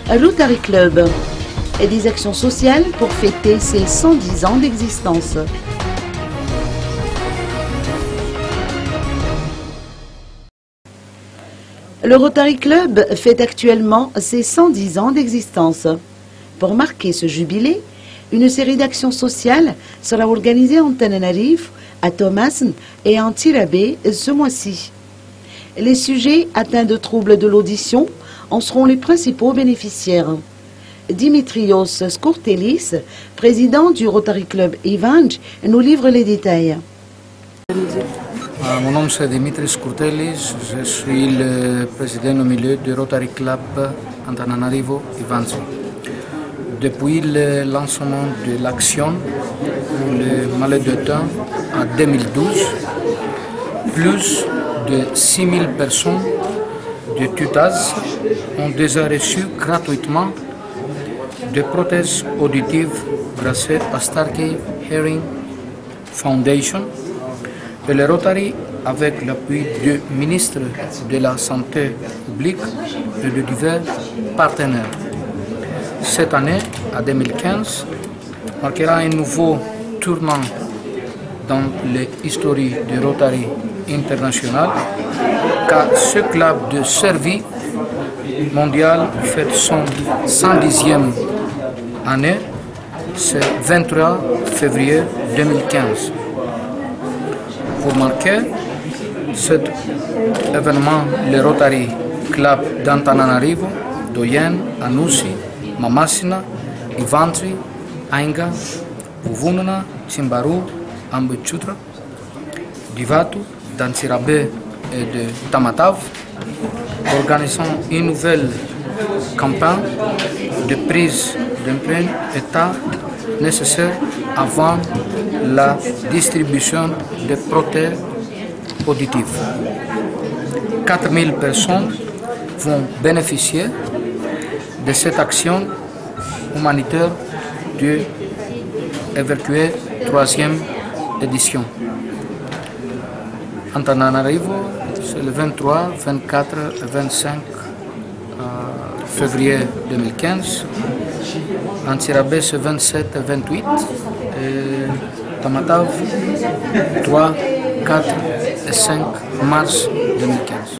Rotary Club et des actions sociales pour fêter ses 110 ans d'existence. Le Rotary Club fête actuellement ses 110 ans d'existence. Pour marquer ce jubilé, une série d'actions sociales sera organisée en Tananarive, à Thomasin et en Tirabé ce mois-ci. Les sujets atteints de troubles de l'audition en seront les principaux bénéficiaires. Dimitrios Skourtelis, président du Rotary Club Ivange, nous livre les détails. Mon nom c'est Dimitris Skourtelis, je suis le président au milieu du Rotary Club Antananarivo Ivange. Depuis le lancement de l'action pour le malais de temps en 2012, plus de 6000 personnes de tout âge ont déjà reçu gratuitement des prothèses auditives grâce à Starkey Hearing Foundation et le Rotary, avec l'appui du ministre de la Santé publique et de divers partenaires. Cette année, en 2015, marquera un nouveau tournant dans l'histoire du Rotary international, car ce club de service mondial fête son 110e année, c'est 23 février 2015. Pour marquer cet événement, le Rotary Club d'Antananarivo, Doyen, Anussi, Mamasina, Ivantri, Ainga, Vuvununa, Tsimbaru, Ambuchutra, Divatu, d'Antirabé et de Tamatav, organisant une nouvelle campagne de prise d'empreintes état nécessaire avant la distribution des prothèses auditives. 4000 personnes vont bénéficier de cette action humanitaire de évacuer 3e édition. Antananarivo, c'est le 23, 24 et 25 février 2015. Antirabé, c'est 27 et 28. Et Tamatav, 3, 4 et 5 mars 2015.